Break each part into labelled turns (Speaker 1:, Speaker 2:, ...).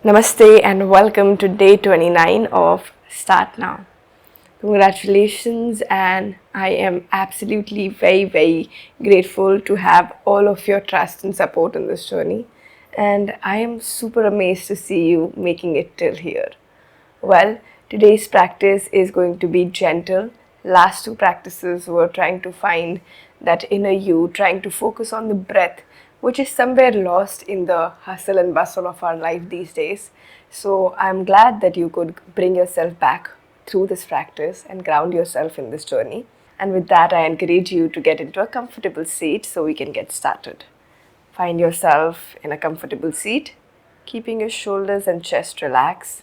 Speaker 1: Namaste and welcome to day 29 of Start Now. Congratulations, and I am absolutely very grateful to have all of your trust and support in this journey. And I am super amazed to see you making it till here. Well, today's practice is going to be gentle. Last two practices were trying to find that inner you, trying to focus on the breath, which is somewhere lost in the hustle and bustle of our life these days. So I'm glad that you could bring yourself back through this practice and ground yourself in this journey. And with that, I encourage you to get into a comfortable seat so we can get started. Find yourself in a comfortable seat, keeping your shoulders and chest relaxed.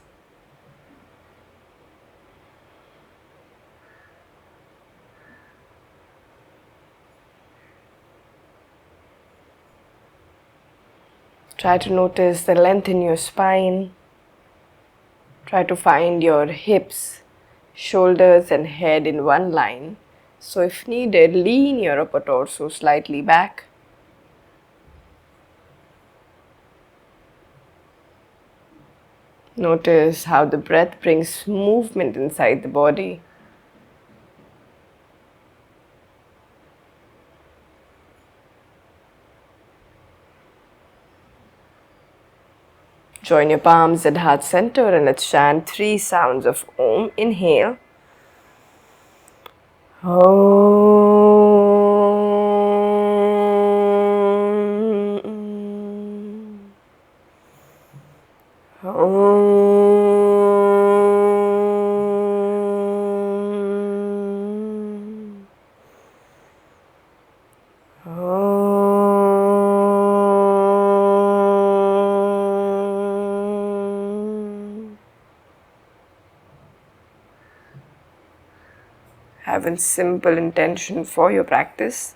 Speaker 1: Try to notice the length in your spine. Try to find your hips, shoulders and head in one line. So if needed, lean your upper torso slightly back. Notice how the breath brings movement inside the body. Join your palms at heart center and let's chant 3 sounds of Om. Inhale. Om. Om. Have a simple intention for your practice.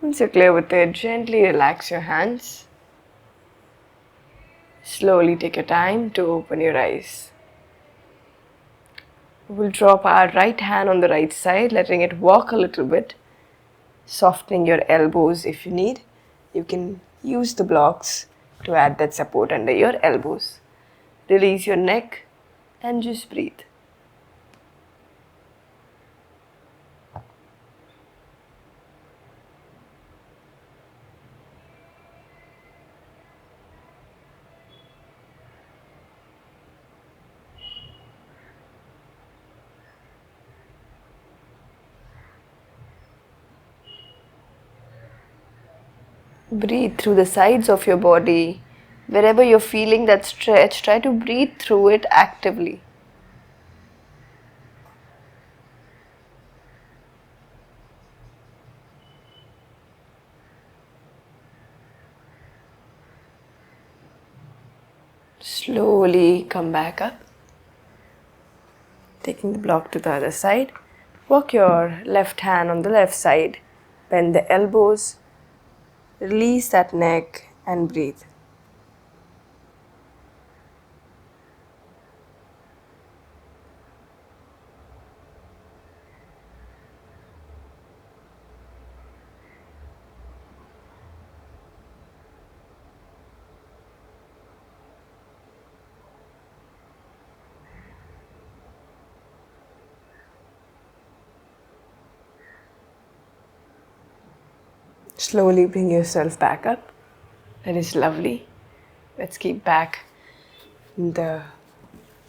Speaker 1: Once you're clear with it, gently relax your hands. Slowly take your time to open your eyes. We'll drop our right hand on the right side, letting it walk a little bit, softening your elbows if you need. You can use the blocks to add that support under your elbows. Release your neck and just breathe. Breathe through the sides of your body. Wherever you're feeling that stretch, try to breathe through it actively. Slowly come back up. Taking the block to the other side. Walk your left hand on the left side. Bend the elbows. Release that neck and breathe. Slowly bring yourself back up. That is lovely. Let's keep back the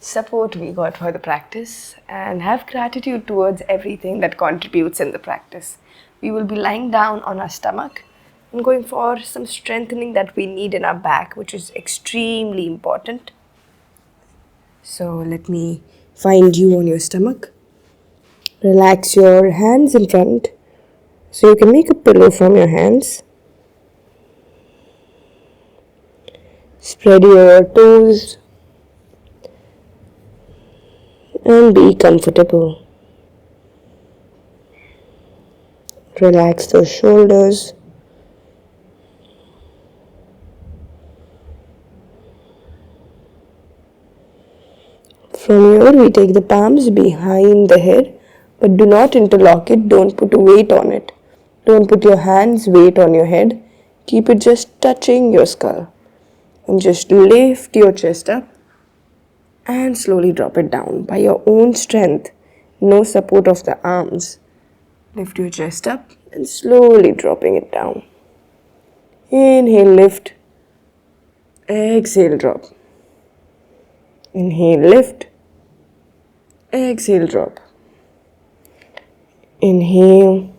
Speaker 1: support we got for the practice and have gratitude towards everything that contributes in the practice. We will be lying down on our stomach and going for some strengthening that we need in our back, which is extremely important. So let me find you on your stomach. Relax your hands in front. So you can make a pillow from your hands. Spread your toes and be comfortable. Relax those shoulders. From here we take the palms behind the head, but do not interlock it, don't put a weight on it. Don't put your hands weight on your head. Keep it just touching your skull. And just lift your chest up and slowly drop it down by your own strength. No support of the arms. Lift your chest up and slowly dropping it down. Inhale, lift. Exhale, drop. Inhale, lift. Exhale, drop. Inhale.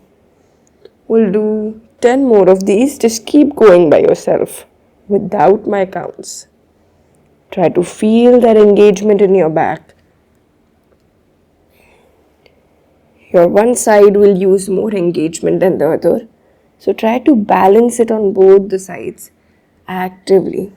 Speaker 1: We'll do 10 more of these. Just keep going by yourself without my counts. Try to feel that engagement in your back. Your one side will use more engagement than the other. So try to balance it on both the sides actively.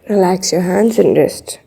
Speaker 1: Relax your hands and wrist.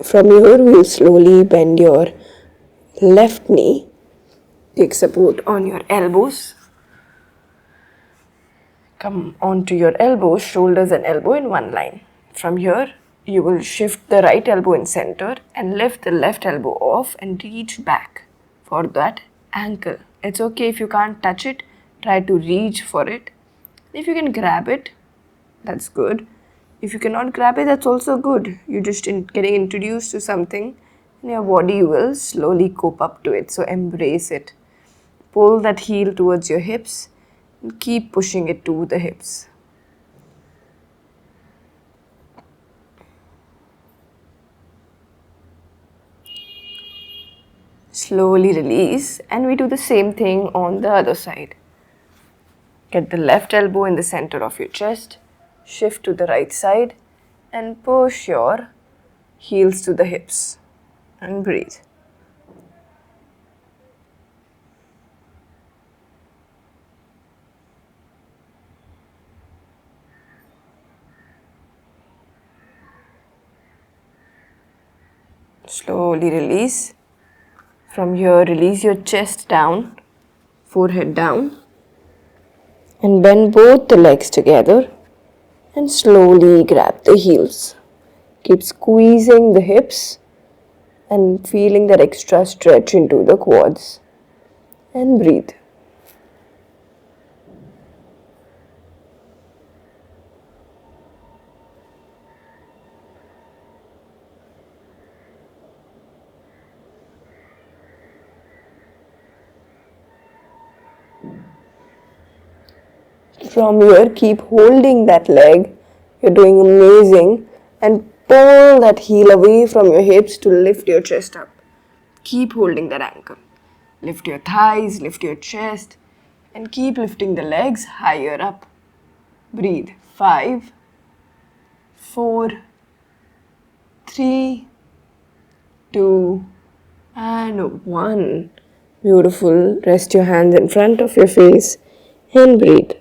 Speaker 1: From here, we'll slowly bend your left knee. Take support on your elbows. Come onto your elbows, shoulders and elbow in one line. From here, you will shift the right elbow in center and lift the left elbow off and reach back for that ankle. It's okay if you can't touch it, try to reach for it. If you can grab it, that's good. If you cannot grab it, that's also good. You're just getting introduced to something and your body will slowly cope up to it. So embrace it. Pull that heel towards your hips and keep pushing it to the hips. Slowly release and we do the same thing on the other side. Get the left elbow in the center of your chest, shift to the right side and push your heels to the hips and breathe. Slowly release. From here, release your chest down, forehead down, and bend both the legs together and slowly grab the heels. Keep squeezing the hips and feeling that extra stretch into the quads. And breathe. From here, keep holding that leg. You're doing amazing. And pull that heel away from your hips to lift your chest up. Keep holding that ankle. Lift your thighs, lift your chest, and keep lifting the legs higher up. Breathe. 5, 4, 3, 2, and 1. Beautiful. Rest your hands in front of your face and breathe.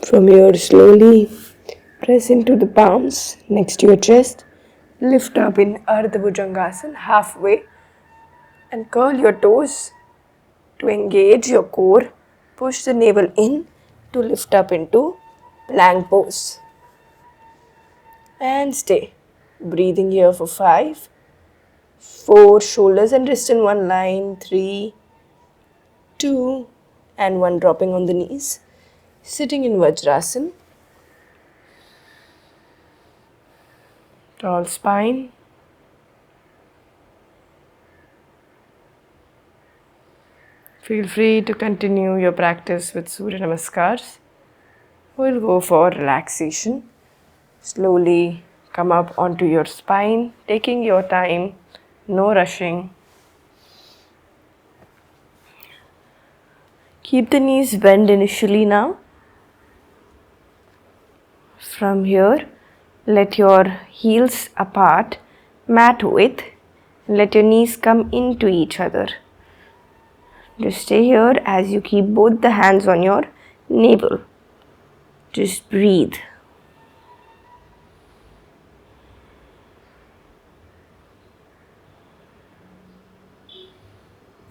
Speaker 1: From here, slowly press into the palms next to your chest. Lift up in Ardha Bhujangasana halfway and curl your toes to engage your core. Push the navel in to lift up into plank pose. And stay. Breathing here for 5, 4, shoulders and wrist in one line, 3, 2, and 1, dropping on the knees. Sitting in Vajrasana. Tall spine. Feel free to continue your practice with Surya Namaskars. We'll go for relaxation. Slowly come up onto your spine, taking your time, no rushing. Keep the knees bent initially now. From here, let your heels apart, mat width. Let your knees come into each other. Just stay here as you keep both the hands on your navel. Just breathe.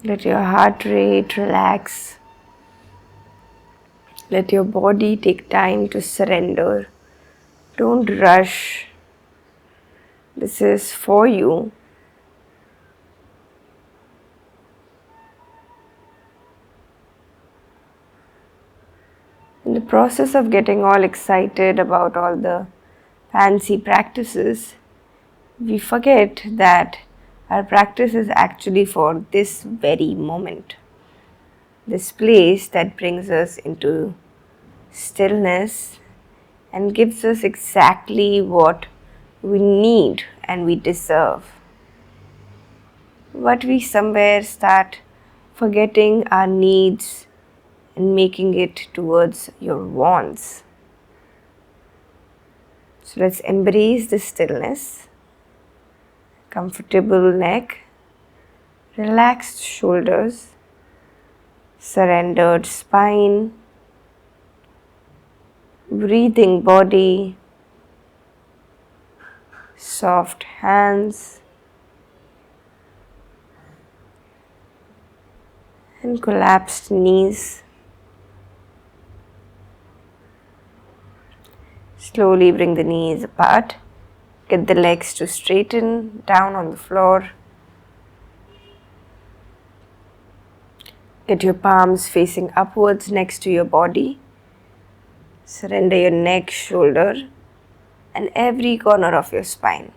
Speaker 1: Let your heart rate relax. Let your body take time to surrender. Don't rush. This is for you. In the process of getting all excited about all the fancy practices, we forget that our practice is actually for this very moment. This place that brings us into stillness and gives us exactly what we need and we deserve. But we somewhere start forgetting our needs and making it towards your wants. So let's embrace the stillness. Comfortable neck, relaxed shoulders, surrendered spine, breathing body, soft hands, and collapsed knees. Slowly bring the knees apart. Get the legs to straighten down on the floor. Get your palms facing upwards next to your body. Surrender your neck, shoulder, and every corner of your spine.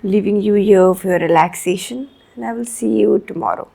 Speaker 1: Leaving you here for your relaxation, and I will see you tomorrow.